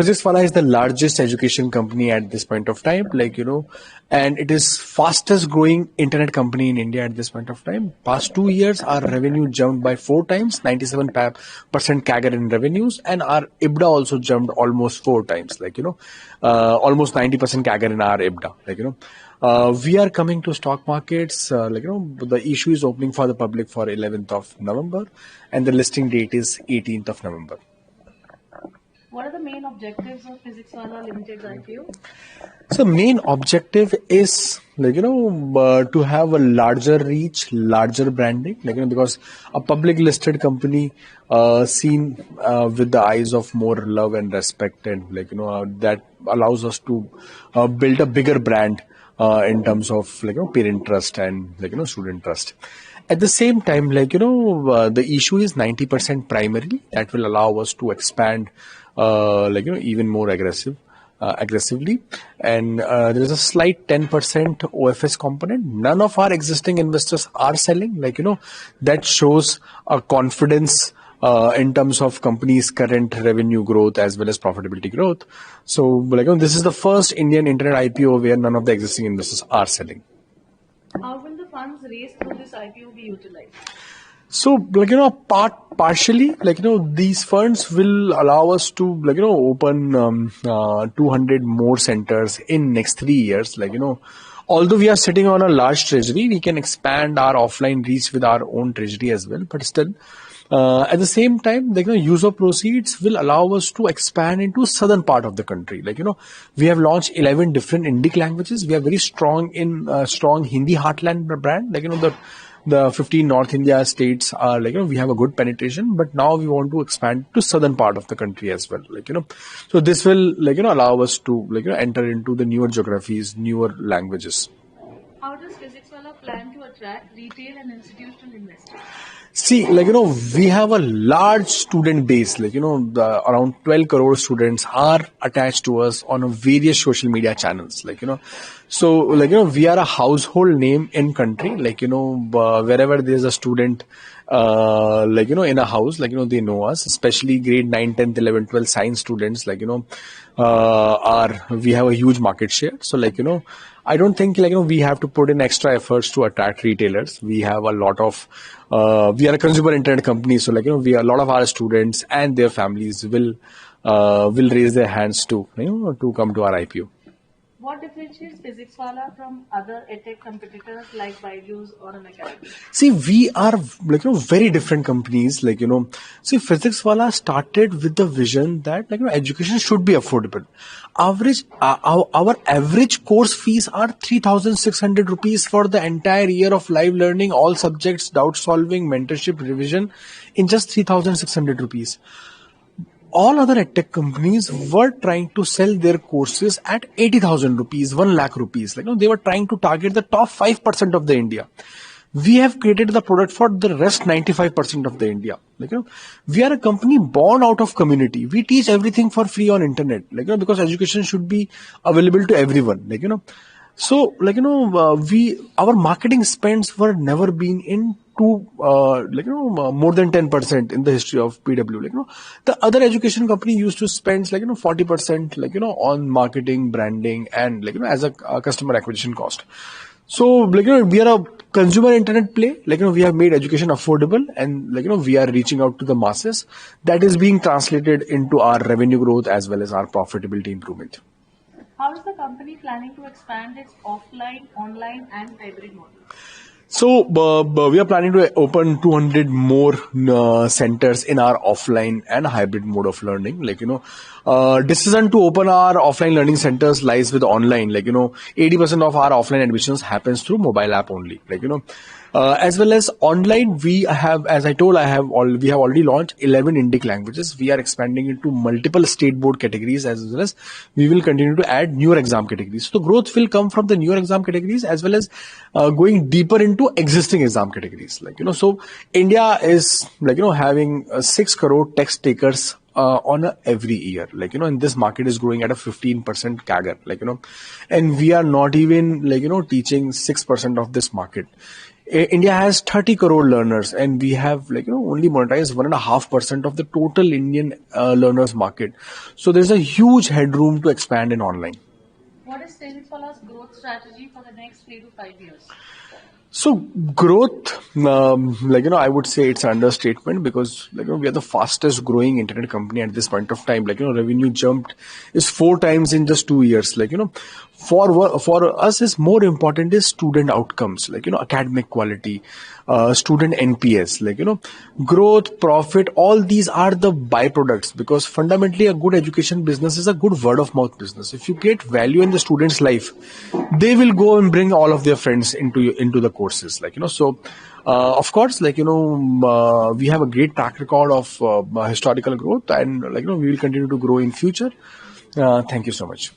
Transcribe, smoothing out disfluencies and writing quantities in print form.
PhysicsWallah is the largest education company at this point of time, and it is fastest growing internet company in India at this point of time. Past 2 years, our revenue jumped by 4 times, 97% CAGR in revenues, and our EBITDA also jumped almost 4 times, almost 90% CAGR in our EBITDA, we are coming to stock markets, the issue is opening for the public for 11th of November, and the listing date is 18th of November. What are the main objectives of PhysicsWallah Limited's IPO? So main objective is to have a larger reach, larger branding, because a public listed company seen with the eyes of more love and respect, and that allows us to build a bigger brand in terms of parent trust and student trust. At the same time, the issue is 90% primary. That will allow us to expand even more aggressively, and there is a slight 10% OFS component. None of our existing investors are selling, that shows a confidence in terms of company's current revenue growth as well as profitability growth. So this is the first Indian internet IPO where none of the existing investors are selling. How will the funds raised through this IPO be utilized? So, partially, these funds will allow us to, open 200 more centers in next 3 years. Although we are sitting on a large treasury, we can expand our offline reach with our own treasury as well. But still, at the same time, use of proceeds will allow us to expand into southern part of the country. We have launched 11 different Indic languages. We are very strong in strong Hindi heartland brand. The 15 North India states are we have a good penetration, but now we want to expand to southern part of the country as well. So this will allow us to enter into the newer geographies, newer languages. How does PhysicsWallah plan to attract retail and institutional investors? See, we have a large student base, around 12 crore students are attached to us on various social media channels, So, we are a household name in country, wherever there's a student, in a house, they know us, especially grade 9, 10th, 11th, 12th science students, we have a huge market share. So, I don't think, we have to put in extra efforts to attract retailers. We have a lot of, we are a consumer internet company. So, we are a lot of our students and their families will raise their hands to come to our IPO. What differentiates PhysicsWallah from other edtech competitors like Byju's or Unacademy? See, we are very different companies. See, PhysicsWallah started with the vision that education should be affordable. Our average course fees are 3,600 rupees for the entire year of live learning, all subjects, doubt solving, mentorship, revision, in just 3,600 rupees. All other edtech companies were trying to sell their courses at 80,000 rupees, 1 lakh rupees. They were trying to target the top 5% of the India. We have created the product for the rest 95% of the India. We are a company born out of community. We teach everything for free on internet, because education should be available to everyone, So, our marketing spends were never been in more than 10% in the history of PW. The other education company used to spend 40%, on marketing, branding, and as a customer acquisition cost. So, we are a consumer internet play. We have made education affordable, and we are reaching out to the masses. That is being translated into our revenue growth as well as our profitability improvement. How is the company planning to expand its offline, online, and hybrid model? So, we are planning to open 200 more centers in our offline and hybrid mode of learning. Decision to open our offline learning centers lies with online. 80% of our offline admissions happens through mobile app only. As well as online, we have, as I told, we have already launched 11 Indic languages. We are expanding into multiple state board categories, as well as we will continue to add newer exam categories. So the growth will come from the newer exam categories as well as going deeper into existing exam categories. So India is having 6 crore text takers on every year, and this market is growing at a 15% CAGR, and we are not even teaching 6% of this market. India has 30 crore learners, and we have only monetized 1.5% of the total Indian learners market. So there's a huge headroom to expand in online. What is Physicswala's growth strategy for the next 3 to 5 years? So growth, I would say it's an understatement, because we are the fastest growing internet company at this point of time. Revenue jumped is 4 times in just 2 years. For us is more important is student outcomes, academic quality, student NPS, growth, profit. All these are the byproducts, because fundamentally a good education business is a good word of mouth business. If you get value in the student's life, they will go and bring all of their friends into the courses. So of course, we have a great track record of historical growth, and we will continue to grow in future. Thank you so much.